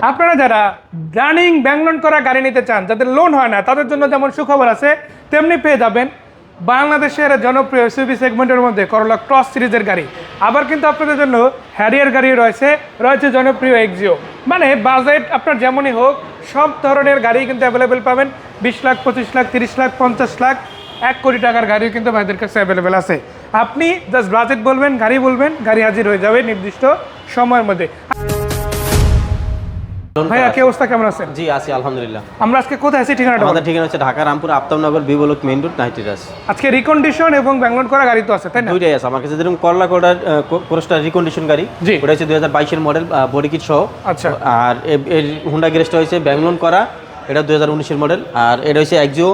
আপনারা যারা running bank loan করা গাড়ি নিতে চান, যাদের লোন হয় না, তাদের জন্য যেমন সুখবর আছে তেমনি পেয়ে যাবেন বাংলাদেশের জনপ্রিয় এসইউভি সেগমেন্টের মধ্যে করলা ক্রস সিরিজের গাড়ি। আবার কিন্তু আপনাদের জন্য হ্যারিয়ার গাড়ি রয়েছে জনপ্রিয় এক্সিও। মানে বাজেট আপনার যেমনই হোক সব ধরনের গাড়ি কিন্তু অ্যাভেলেবেল পাবেন। 20 লাখ, 25 লাখ, 30 লাখ, 50 লাখ, 1 কোটি টাকার গাড়িও কিন্তু ভাইদের কাছে অ্যাভেলেবেল আছে। আপনি জাস্ট বাজেট বলবেন, গাড়ি হাজির হয়ে যাবে নির্দিষ্ট সময়ের মধ্যে। ভাইয়া কি অবস্থা, কেমন আছেন? জি আছি আলহামদুলিল্লাহ। আমরা আজকে কোথায় আছি ঠিকানাটা? আমাদের ঠিকানা হচ্ছে ঢাকা রামপুর আফতাবনগর বিবলক মেইন রোড নাইটিরাস। আজকে রিকন্ডিশন এবং ব্যাংলোন করা গাড়ি তো আছে, তাই না? দুইটাই আছে আমার কাছে। যেরকম করলা ক্রসটা রিকন্ডিশন গাড়ি, জি। ওটা হচ্ছে 2022 এর মডেল, বডি কিট সহ। আচ্ছা। আর এর হুন্ডা গ্রেসটা হচ্ছে ব্যাংলোন করা, এটা 2019 এর মডেল। আর এটা হচ্ছে এক্সিও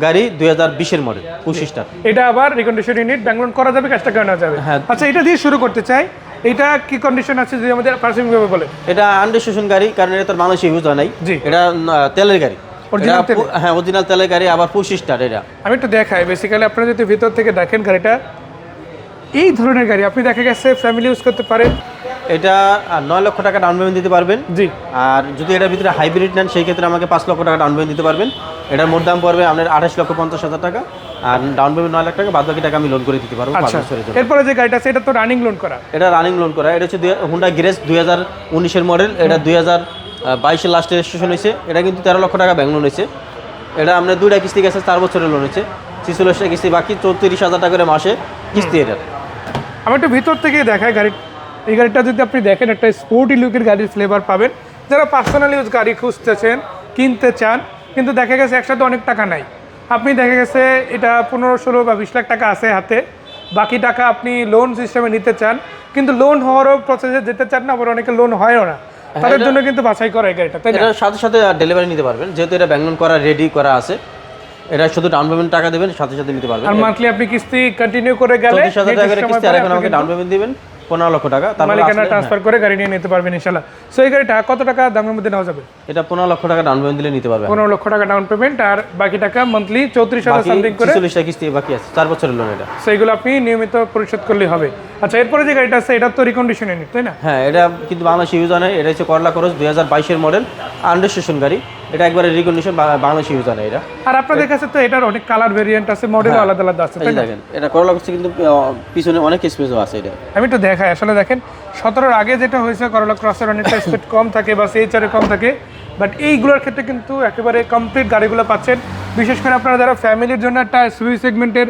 গাড়ি 2020 এর মডেল, 25 স্টার। এটা আবার রিকন্ডিশন ইউনিট ব্যাংলোন করা যাবে, কাজটা কেন যাবে? হ্যাঁ। আচ্ছা, এটা দিয়ে শুরু করতে চাই। এটা কি কন্ডিশন আছে যদি আমাদের প্রাথমিকভাবে বলে? এটা আনরেজিস্ট্রেশন গাড়ি, কারণ এটা তোর মানুষ ইউজ হয় নাই। জি। এটা তেলের গাড়ি, Original তেলের? হ্যাঁ অরিজিনাল তেলের গাড়ি, আবার 25 স্টার। এটা আমি একটু দেখাই। বেসিক্যালি আপনারা যদি ভিতর থেকে দেখেন গাড়িটা, এই ধরনের গাড়ি আপনি দেখা গেছে ফ্যামিলি ইউজ করতে পারেন। এটা 9 লক্ষ টাকা ডাউন পেমেন্ট দিতে পারবেন। জি। আর যদি এটার ভিতরে হাইব্রিড নেন সেই ক্ষেত্রে আমাকে 5 লক্ষ টাকা ডাউন পেমেন্ট দিতে পারবেন। এটার মোট দাম পড়বে আপনার 28,50,000 টাকা। আর ডাউন পেমেন্ট 9 লাখ টাকা, বাদ বাকি টাকা আমি লোন করে দিতে পারবো 5 আচ্ছা, বছরের জন্য। এরপরে যে গাড়িটা আছে এটা তো রানিং লোন করা। এটা রানিং লোন করা। এটা হচ্ছে হুন্ডা গ্রেস 2019 এর মডেল। এটা 2022 এর লাস্টে রেজিস্ট্রেশন হয়েছে। এটা কিন্তু 13 লক্ষ টাকা ব্যাংক লোন হয়েছে। এটা আপনার 2টা কিস্তি গেছে, 4 বছরের লোন হয়েছে। 46টা কিস্তি বাকি, 34,000 টাকা করে মাসে কিস্তি। এটা আমি একটু ভিতর থেকে দেখাই গাড়ি। এই গাড়িটা যদি আপনি দেখেন, একটা স্পোর্টি লুকের গাড়ির ফ্লেভার পাবেন। যারা পার্সোনাল ইউজ গাড়ি খুঁজতেছেন, কিনতে চান, কিন্তু দেখা গেছে একসাথে অনেক টাকা নাই, আপনি দেখা গেছে এটা 15, 16 বা 20 লাখ টাকা আছে হাতে, বাকি টাকা আপনি লোন সিস্টেমে নিতে চান, কিন্তু লোন হওয়ারও প্রসেসে যেতে চান না, আবার অনেকে লোন হয়ও না, তাদের জন্য কিন্তু বাছাই করা এই গাড়িটা, তাই না? এটার সাথে সাথে ডেলিভারি নিতে পারবেন, যেহেতু এটা ব্যাংক লোন করা রেডি করা আছে। এটা শুধু ডাউন পেমেন্ট টাকা দেবেন, সাথে সাথে নিতে পারবেন। আর মান্থলি আপনি কিস্তি কন্টিনিউ করে গেলে 34,000 টাকা করে কিস্তি, আর এখন আমাকে ডাউন পেমেন্ট দিবেন 15 লক্ষ টাকা, তারপর মালিকানা ট্রান্সফার করে গাড়ি নিয়ে নিতে পারবেন ইনশাআল্লাহ। সো এই গাড়িটা কত টাকা দামের মধ্যে নেওয়া যাবে? এটা 15 লক্ষ টাকা ডাউন পেমেন্ট দিলে নিতে পারবেন। 15 লক্ষ টাকা ডাউন পেমেন্ট, আর বাকি টাকা মান্থলি 34,000 সামথিং করে। 46টা কিস্তি বাকি আছে, 4 বছরের লোন। এটা সেইগুলো আপনি নিয়মিত পরিশোধ করলেই হবে। আচ্ছা, এরপরে যে গাড়িটা আছে এটা তো রিকন্ডিশন ইউনিট, তাই না? হ্যাঁ, এটা কিন্তু বাংলাদেশে ইউজ হয় না। এটা হচ্ছে করলা ক্রস 2022 এর মডেল, আনরেজিস্ট্রেশন গাড়ি। এটা একবারে রিকন্ডিশন, বাংলাদেশে ইউজ হয় না এটা। আর আপনাদের কাছে তো এটার অনেক কালার ভেরিয়েন্ট আছে, মডেল আলাদা আলাদা আছে, তাই না? দেখেন এটা করলা ক্রস কিন্তু পিছনে অনেক স্পেসও আছে। এটা আমি একটু দেখাই। আসলে দেখেন 17-র আগে যেটা হয়েছে করলা ক্রসের অনেকটা স্পিড কম থাকে বা সিএইচআর কম থাকে, বাট এইগুলোর ক্ষেত্রে কিন্তু একেবারে কমপ্লিট গাড়িগুলো পাচ্ছেন। বিশেষ করে আপনারা যারা ফ্যামিলির জন্য একটা এসইউভি সেগমেন্টের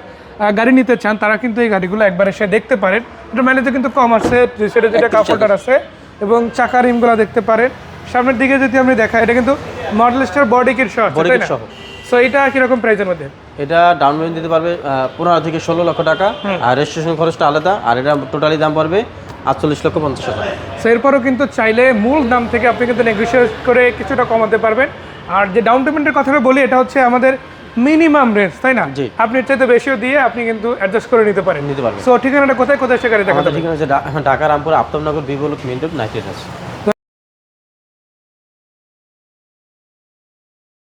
গাড়ি নিতে চান, তারা কিন্তু এই গাড়িগুলো একবার এসে দেখতে পারেন। এটা মাইলেজে কিন্তু কম আছে, সেটা যেটা কাপড়টার আছে, এবং চাকা রিমগুলো দেখতে পারেন। সামনের দিকে যদি আমি দেখাই, এটা কিন্তু মডেল স্টার বডি কিট সহ, বডি কিট সহ। সো এটা কিরকম প্রাইসের মধ্যে? এটা ডাউন পেমেন্ট দিতে পারবে 15 থেকে 16 লক্ষ টাকা, আর রেজিস্ট্রেশন খরচটা আলাদা। আর এটা টোটালি দাম পড়বে 48,50,000 টাকা। সো এরপরও কিন্তু চাইলে মূল দাম থেকে আপনি কিন্তু নেগোশিয়েট করে কিছুটা কমাতে পারবেন। আর যে ডাউন পেমেন্টের কথাটা বলি, এটা হচ্ছে আমাদের মিনিমাম রেঞ্জ, তাই না? জি। আপনি এর চাইতে বেশিও দিয়ে আপনি কিন্তু অ্যাডজাস্ট করে নিতে পারেন। নিতে পারবেন। সো ঠিকানাটা কোথায় কোথায় সে গাড়ি দেখা আমাদের যাবে? ঠিকানা হচ্ছে ঢাকা রামপুর আফতাবনগর বিবলক মেইন রোড নাইটিরাস।